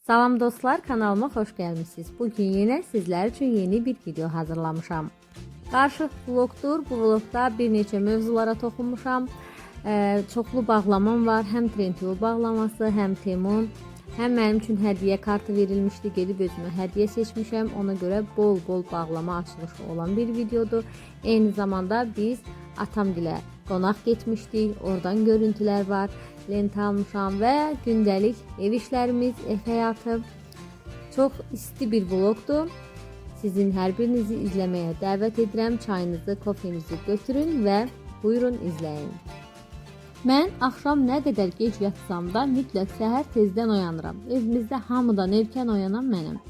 Salam dostlar, kanalıma xoş gəlmisiniz. Bugün yine sizler için yeni bir video hazırlamışam. Qarışıq vlogdur. Bu vlogda bir neçə mövzulara toxunmuşam. Çoxlu bağlamam var. Həm Trendyol bağlaması, həm Temu, həm mənim üçün hədiyyə kartı verilmişdi. Gedib özümə hədiyyə seçmişəm. Ona görə bol bağlama açılışı olan bir videodur. Eyni zamanda biz atamgilə qonaq getmişdik. Oradan görüntülər var. Lent almışam və gündəlik ev işlərimiz, ev həyatı. Çox isti bir vlogdur. Sizin hər birinizi izləməyə dəvət edirəm. Çayınızı, kofenizi götürün və buyurun izləyin. Mən axşam nə qədər gec yatsam da mütləq səhər tezdən oyanıram. Evimizdə hamıdan erkən oyanan mənəm.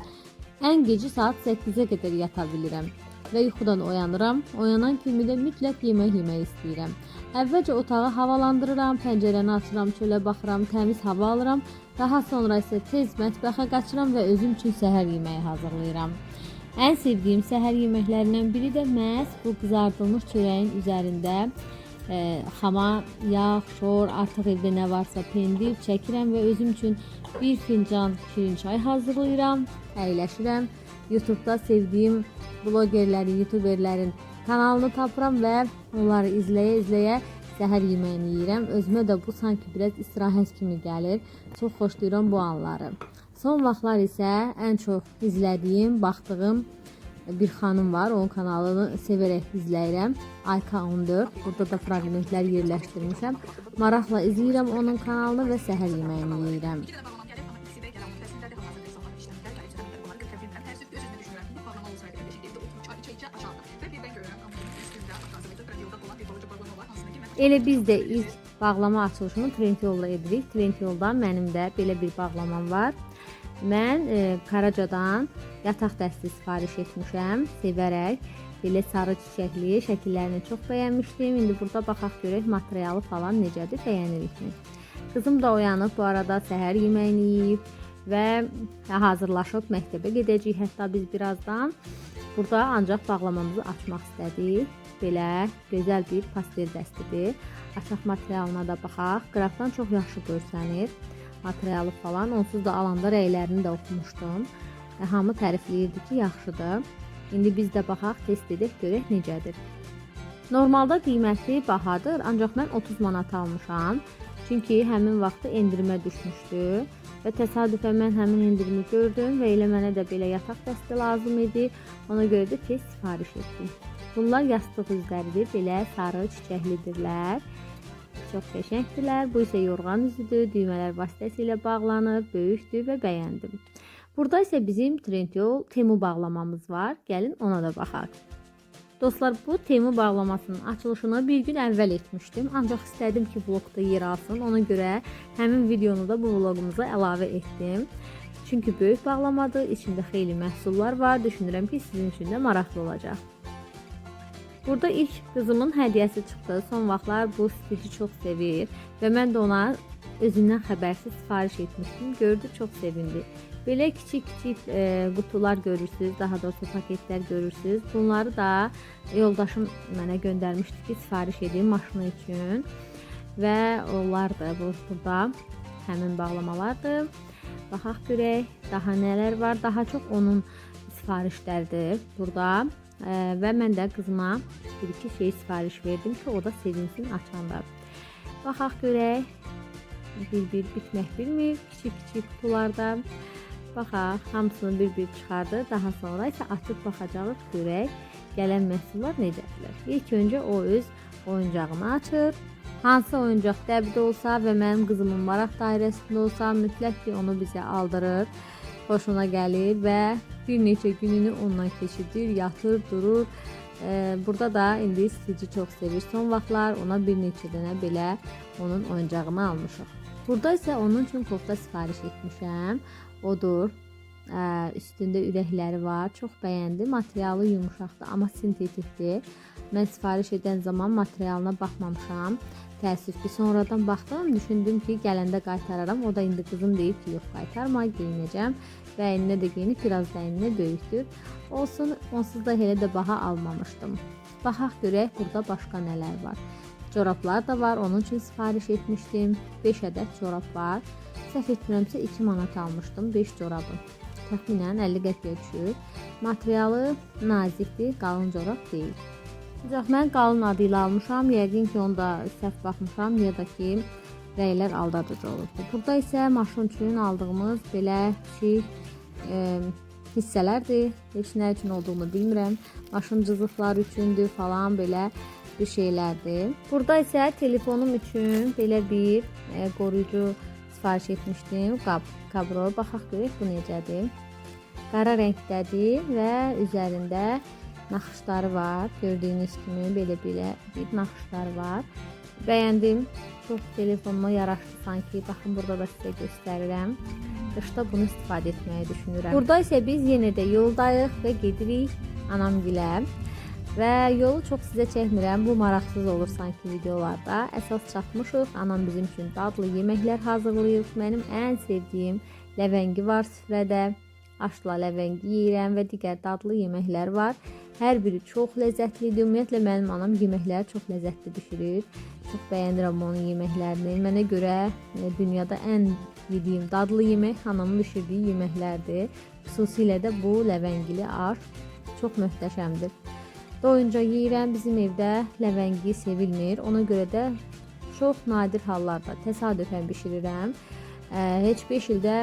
Ən geci saat 8-ə qədər yata bilirəm və yuxudan oyanıram. Oyanan kimi də mütləq yemək yemək istəyirəm. Əvvəlcə otağı havalandırıram, pəncərəni açıram, çölə baxıram, təmiz hava alıram. Daha sonra isə tez mətbəxə qaçıram və özüm üçün səhər yeməyi hazırlayıram. Ən sevdiyim səhər yeməklərindən biri də məhz bu qızardılmış çörəyin üzərində xama, yağ, şor, artıq evdə nə varsa pendir çəkirəm və özüm üçün bir fincan şirin çay hazırlayıram, əyləşirəm. YouTube'da sevdiyim blogerlərin, youtuberlərin kanalını tapıram və onları izləyə-izləyə səhər yeməyini yeyirəm. Özümə də bu sanki biraz istirahət kimi gəlir. Çox xoşlayıram bu anları. Son vaxtlar isə ən çox izlədiyim, baxdığım bir xanım var. Onun kanalını sevərək izləyirəm. Ayka 14. Burada da fragmentlər yerləşdirmişəm. Maraqla izləyirəm onun kanalını və səhər yeməyini yeyirəm. Elə biz də ilk bağlama açılışını Trendyolda edirik. Trendyoldan mənim də belə bir bağlamam var. Mən Karacadan yataq dəsti sifariş etmişəm, sevərək. Belə sarı çiçəkli şəkillərini çox bəyənmişdim. İndi burada baxaq görək materialı falan necədir, bəyənirikmi? Qızım da oyanıb bu arada səhər yeməyini yeyib və hazırlaşıb məktəbə gedəcəyik. Hətta biz birazdan burada ancaq bağlamamızı açmaq istədik. Belə gözəl bir pastel dəstidir. Açaq materialına da baxaq. Qrafdan çox yaxşı görsənir. Materialı falan. Onsuz da alanda rəylərini də oxumuşdum. Hamı tərifləyirdi ki, yaxşıdır. İndi biz də baxaq, test edək, görək necədir. Normalda qiyməti bahadır, ancaq mən 30 manat almışam. Çünki həmin vaxtı endirimə düşmüşdü və təsadüfən mən həmin endirimi gördüm və elə mənə də belə yataq dəsti lazım idi. Ona görə də tez sifariş etdim. Bunlar yastıq üzləridir, belə sarı çiçəklidirlər. Çox qəşəngdirlər. Bu isə yorğan üzüdür, düymələr vasitəsilə bağlanır, böyükdür və bəyəndim. Burada isə bizim Trendyol Temu bağlamamız var. Gəlin ona da baxaq. Dostlar, bu Temu bağlamasının açılışını bir gün əvvəl etmişdim. Ancaq istədim ki, vlogda yer alsın. Ona görə həmin videonu da bu vlogumuza əlavə etdim. Çünki böyük bağlamadır, içində xeyli məhsullar var. Düşünürəm ki, sizin üçün də maraqlı olacaq. Burada ilk qızımın hədiyyəsi çıxdı. Son vaxtlar bu stici çox sevir və mən də ona özündən xəbərsiz sifariş etmişdim. Gördü, çox sevindi. Belə kiçik qutular görürsünüz, daha doğrusu paketlər görürsünüz. Bunları da yoldaşım mənə göndərmişdi ki, sifariş edeyim maşını üçün. Və onlar da burada həmin bağlamalardır. Baxaq görək, daha nələr var. Daha çox onun sifarişlərdir burada. Və mən də qızıma bir-iki şey sifariş verdim ki, o da sevinsin açanda. Baxaq görək, bir-bir bitmək bilmir, kiçik qutularda. Baxaq, hamısını bir-bir çıxardı. Daha sonra isə açıb baxacağıq, görək gələn məhsullar necədirlər. İlk öncə o öz oyuncağını açır. Hansı oyuncaq dəbdə olsa və mənim qızımın maraq dairəsində olsa mütləq ki, onu bizə aldırır. Xoşuna gəlir və bir neçə gününü ondan keçirir, yatır, durur. Burada da indi stici çox sevir. Son vaxtlar ona bir neçə dənə belə onun oyuncağını almışıq. Burada isə onun üçün kofta sifariş etmişəm. Odur. Üstündə ürəkləri var. Çox bəyəndim. Materialı yumuşaqdır, amma sintetikdir. Mən sifariş edən zaman materialına baxmamışam. Təəssüf ki, sonradan baxdım, düşündüm ki, gələndə qaytararam. O da indi qızım deyib ki, yox, qaytarma, geyinəcəm. Bəyəninə də geyinib, biraz da əynə böyükdür. Olsun, onsuz da elə də baha almamışdım. Baxaq görək, burada başqa nələr var. Corablar da var, onun üçün sifariş etmişdim. 5 ədəd corab var. Səhv etmirəmsə 2 manat almışdım 5 corabı. Təxminən 50 qəpiyə düşür. Materialı nazikdir, qalın corab deyil. Ancaq mən qalın adı ilə almışam. Yəqin ki, onda səhv baxmışam ya da ki, rəylər aldadıcı olubdur. Burada isə maşın üçün aldığımız belə kiçik hissələrdir. Heç nə üçün olduğunu bilmirəm. Maşın cızıqları üçündür falan belə bir şeylərdir. Burada isə telefonum üçün belə bir qoruyucu sifariş etmişdim. Kabro. Baxaq görək bu necədir. Qara rəngdədir və üzərində naxışları var. Gördüyünüz kimi belə bir naxışları var. Bəyəndim. Çox telefonuma yaraşdı sanki. Baxın burada da sizə göstərirəm. Qışda bunu istifadə etməyi düşünürəm. Burada isə biz yenə də yoldayıq və gedirik anamgilə. Və yolu çox sizə çəkmirəm. Bu maraqsız olur sanki videolarda. Əsas çatmışıq. Anam bizim üçün dadlı yeməklər hazırlayıb. Mənim ən sevdiyim ləvəngi var süfrədə. Aşla ləvəngi yeyirəm və digər dadlı yeməklər var. Hər biri çox ləzzətlidir. Ümumiyyətlə mənim anam yeməkləri çox ləzzətli bişirir. Çox bəyənirəm onun yeməklərini. Mənə görə dünyada ən yediyim dadlı yemək anamın bişirdiyi yeməklərdir. Xüsusilə də bu ləvəngili aş çox möhtəşəmdir. Doyunca yeyirəm. Bizim evdə ləvəngi sevilmir. Ona görə də çox nadir hallarda təsadüfən bişirirəm. Heç 5 ildə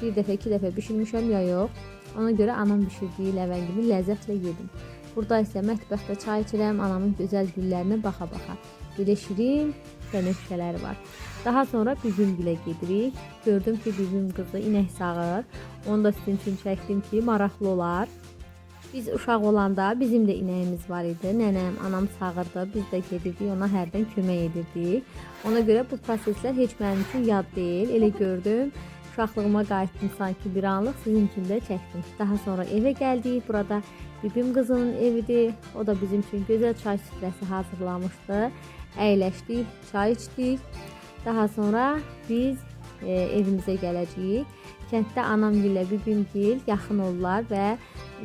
bir dəfə, 2 dəfə bişirmişəm ya yox. Ona görə anam bişirdiyi ləvəngimi ləzzətlə yedim. Burada isə mətbəxdə çay içirəm. Anamın gözəl güllərinə baxa-baxa. Belə şirin bənövşələri var. Daha sonra bibimgilə gedirik. Gördüm ki, bibim qızı inək sağır. Onu da sizin üçün çəkdim ki, maraqlı olar. Biz uşaq olanda bizim də inəyimiz var idi. Nənəm, anam sağırdı. Biz də gedirdik, ona hərdən kömək edirdik. Ona görə bu proseslər heç mənim üçün yad deyil. Elə gördüm, uşaqlığıma qayıtdım sanki bir anlıq, sizin üçün də çəkdim. Daha sonra evə gəldik. Burada bibim qızının evidir. O da bizim üçün gözəl çay süfrəsi hazırlamışdı. Əyləşdik, çay içdik. Daha sonra biz evimizə gələcəyik. Kənddə anamgillə bibimgil yaxın olurlar və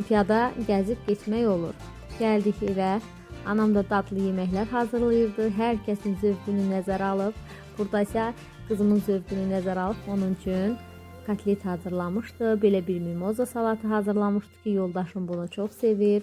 piyada gəzib getmək olur. Gəldik evə. Anam da dadlı yeməklər hazırlayırdı. Hər kəsin zövqünü nəzərə alıb. Burada isə qızımın zövqünü nəzərə alıb onun üçün kotlet hazırlamışdı. Belə bir mimoza salatı hazırlamışdı ki, yoldaşım bunu çox sevir.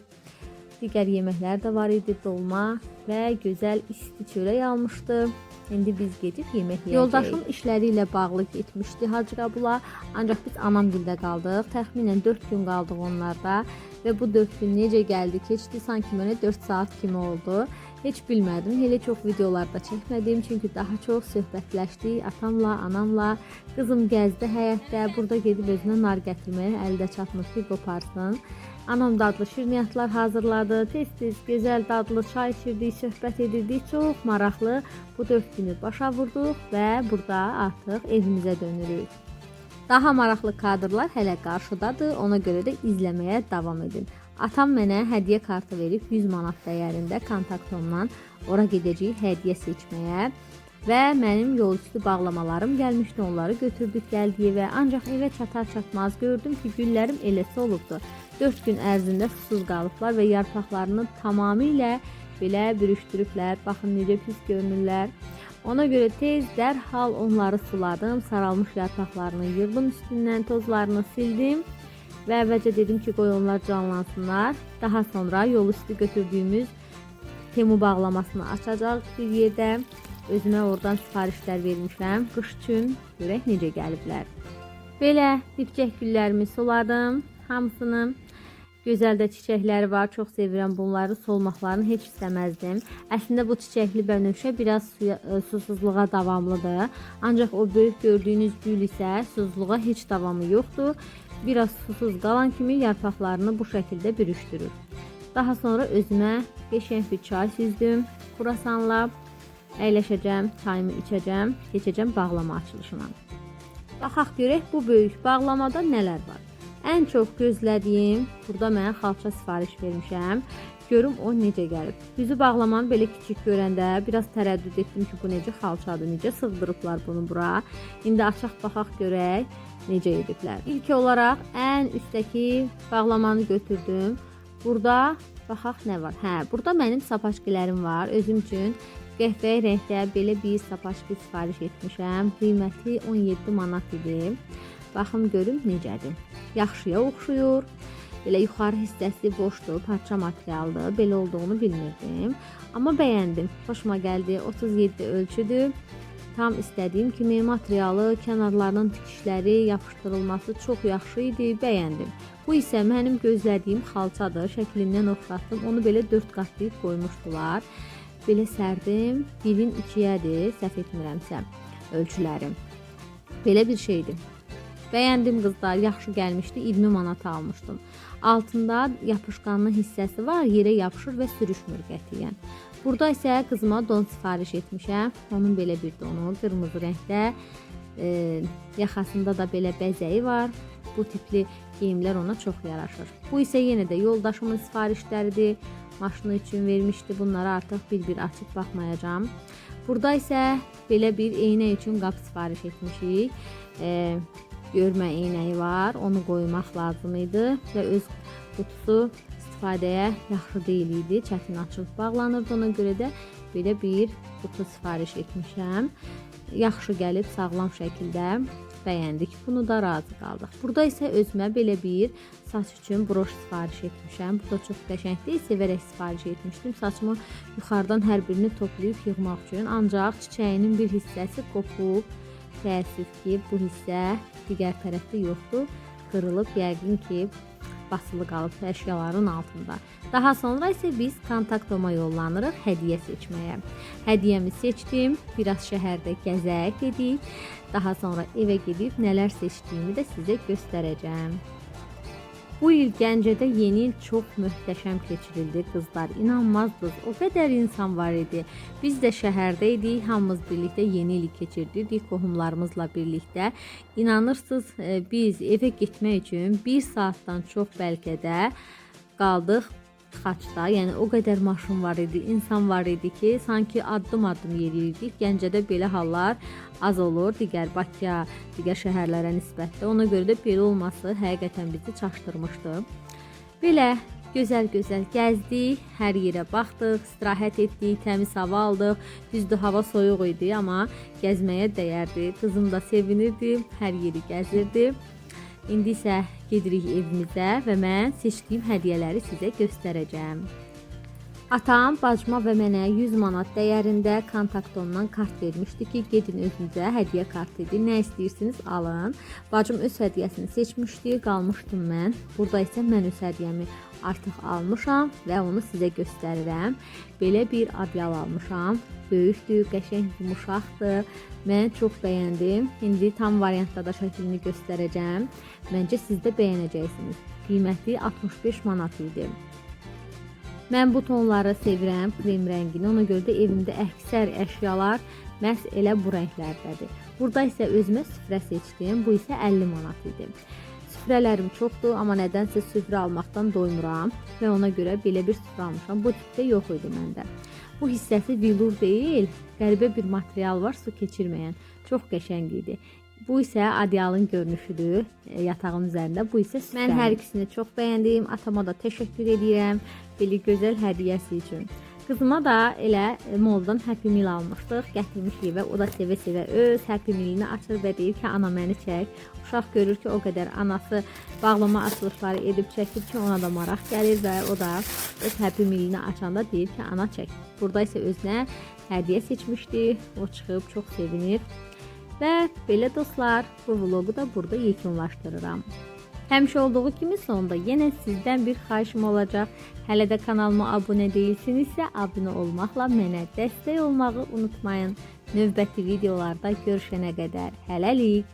Digər yeməklər də var idi, dolma və gözəl isti çörək almışdı. İndi biz gedib yemək yeyəcəyik. Yoldaşım işləri ilə bağlı getmişdi Hacıqabula. Ancaq biz anamgildə qaldıq. Təxminən 4 gün qaldıq onlarda. Və bu 4 gün necə gəldi, keçdi, sanki mənə 4 saat kimi oldu. Heç bilmədim. Elə çox videolarda çəkmədim. Çünki daha çox söhbətləşdik atamla, anamla. Qızım gəzdi həyətdə. Burada gedib özünə nar gətirməyə əldə çatmır ki, qoparsın. Anam dadlı şirniyyatlar hazırladı. Tez-tez gözəl dadlı çay içirdik, söhbət edirdik. Çox maraqlı bu 4 günü başa vurduq və burada artıq evimizə dönürük. Daha maraqlı kadrlar hələ qarşıdadır. Ona görə də izləməyə davam edin. Atam mənə hədiyyə kartı verib 100 manat dəyərində kontaktomdan ora gedəcəyik hədiyyə seçməyə. Və mənim yol üstü bağlamalarım gəlmişdi, onları götürdük gəldik evə. Ancaq evə çatar-çatmaz gördüm ki, güllərim eləsi olubdu. 4 gün ərzində susuz qalıblar və yarpaqlarını tamamilə belə bürüşdürüblər. Baxın necə pis görünürlər. Ona görə tez dərhal onları suladım. Saralmış yarpaqlarını yığdım üstündən, tozlarını sildim. Və əvvəlcə dedim ki, qoy onlar canlansınlar. Daha sonra yol üstü götürdüyümüz Temu bağlamasını açacaq bir yerdə. Özümə oradan sifarişlər vermişəm. Qış üçün görək necə gəliblər. Belə dibçək güllərimi suladım. Hamısını. Gözəl də çiçəkləri var. Çox sevirəm bunları. Solmaqlarını heç istəməzdim. Əslində bu çiçəkli bənövşə biraz susuzluğa davamlıdır. Ancaq o böyük gördüyünüz gül isə susuzluğa heç davamı yoxdur. Biraz susuz qalan kimi yarpaqlarını bu şəkildə bürüşdürür. Daha sonra özümə qəşəng bir çay süzdüm. Kruasanla əyləşəcəm, çayımı içəcəm, keçəcəm bağlama açılışına. Baxaq görək bu böyük bağlamada nələr var. Ən çox gözlədiyim, burada mənə xalça sifariş vermişəm. Görüm o necə gəlib. Düzü bağlamanı belə kiçik görəndə biraz tərəddüd etdim ki, bu necə xalçadır, necə sığdırıblar bunu bura. İndi açaq baxaq görək necə ediblər. İlk olaraq ən üstdəki bağlamanı götürdüm. Burada baxaq nə var. Burada mənim sapaçkilərim var. Özüm üçün qəhvəyi rəngdə belə bir sapaçki sifariş etmişəm. Qiyməti 17 manat idi. Baxım görüm necədir. Yaxşıya oxşuyur. Belə yuxarı hissəsi boşdur, parça materialdır. Belə olduğunu bilmirdim. Amma bəyəndim. Xoşuma gəldi. 37 ölçüdür. Tam istədiyim kimi materialı, kənarlarının tikişləri, yapışdırılması çox yaxşı idi. Bəyəndim. Bu isə mənim gözlədiyim xalçadır. Şəklindən oxşatdım. Onu belə 4 qatlayıb qoymuşdular. Belə sərdim. 1-in 2-yədir, səhv etmirəmsə ölçülərim. Belə bir şeydir. Bəyəndim qızlar, yaxşı gəlmişdi. 20 manat almışdım. Altında yapışqanlı hissəsi var, yerə yapışır və sürüşmür qətiyyən. Burada isə qızıma don sifariş etmişəm. Onun belə bir donu, qırmızı rəngdə. Yaxasında da belə bəzəyi var. Bu tipli geyimlər ona çox yaraşır. Bu isə yenə də yoldaşımın sifarişləridir. Maşını üçün vermişdi. Bunları artıq bir-bir açıb baxmayacağam. Burada isə belə bir eynək üçün qap sifariş etmişik. Görmə eynəyi var. Onu qoymaq lazım idi və öz qutusu istifadəyə yaxşı deyil idi. Çətin açılıb bağlanırdı. Ona görə də belə bir qutu sifariş etmişəm. Yaxşı gəlib sağlam şəkildə bəyəndik. Bunu da razı qaldıq. Burada isə özümə belə bir saç üçün broş sifariş etmişəm. Bu da çox qəşəngdir. Sevərək sifariş etmişdim. Saçımı yuxarıdan hər birini toplayıb yığmaq üçün. Ancaq çiçəyinin bir hissəsi qopub. Təəssüf ki, bu hissə digər tərəfdə yoxdur. Qırılıb, yəqin ki, basılı qalıb əşyaların altında. Daha sonra isə biz kontaktoma yollanırıq hədiyyə seçməyə. Hədiyyəmi seçdim. Biraz şəhərdə gəzək dedik. Daha sonra evə gedib nələr seçdiyimi də sizə göstərəcəm. Bu il Gəncədə yeni il çox möhtəşəm keçirildi qızlar. İnanmazdınız, o qədər insan var idi. Biz də şəhərdə idik, hamımız birlikdə yeni ili keçirdik qohumlarımızla birlikdə. İnanırsınız, biz evə getmək üçün 1 saatdan çox bəlkə də qaldıq Xaçda. Yəni o qədər maşın var idi, insan var idi ki, sanki addım-addım yeriyirdik. Gəncədə belə hallar az olur, digər Bakıya, digər şəhərlərə nisbətdə. Ona görə də belə olması həqiqətən bizi çaşdırmışdı. Belə gözəl-gözəl gəzdik, hər yerə baxdıq, istirahət etdik, təmiz hava aldıq. Düzdür, hava soyuq idi, amma gəzməyə dəyərdi. Qızım da sevinirdi, hər yeri gəzirdi. İndi isə gedirik evimizə və mən seçdiyim hədiyyələri sizə göstərəcəm. Atam bacıma və mənə 100 manat dəyərində kontaktomdan kart vermişdi ki, gedin özünüzə hədiyyə kartı idi, nə istəyirsiniz alın. Bacım öz hədiyyəsini seçmişdi, qalmışdım mən. Burada isə mən öz hədiyyəmi artıq almışam və onu sizə göstərirəm. Belə bir adyal almışam. Böyükdür, qəşəng, yumuşaqdır. Mən çox bəyəndim. İndi tam variantda da şəklini göstərəcəm. Məncə siz də bəyənəcəksiniz. Qiyməti 65 manat idi. Mən bu tonları sevirəm, krem rəngini. Ona görə də evimdə əksər əşyalar məhz elə bu rənglərdədir. Burada isə özümə süfrə seçdim. Bu isə 50 manat idi. Süfrələrim çoxdur, amma nədənsə süfrə almaqdan doymuram və ona görə belə bir süfrə almışam. Bu tipdə yox idi məndə. Bu hissəsi vilur deyil, qəribə bir material var, su keçirməyən. Çox qəşəng idi. Bu isə adyalın görünüşüdür yatağın üzərində. Bu isə süfrə. Mən hər ikisini çox bəyəndim. Atama da təşəkkür edirəm belə gözəl hədiyyəsi üçün. Qızıma da elə moldan Happy Meal almışdıq, gətirmişik evə. O da sevə-sevə öz Happy Meal'ini açır və deyir ki, ana məni çək. Uşaq görür ki, o qədər anası bağlama açılışları edib çəkir ki, ona da maraq gəlir və o da öz Happy Meal'ini açanda deyir ki, ana çək. Burada isə özünə hədiyyə seçmişdi. O çıxıb çox sevinir. Və belə dostlar, bu vlogu da burada yekunlaşdırıram. Həmişə olduğu kimi sonunda yenə sizdən bir xahişim olacaq. Hələ də kanalıma abunə deyilsinizsə, abunə olmaqla mənə dəstək olmağı unutmayın. Növbəti videolarda görüşənə qədər hələlik.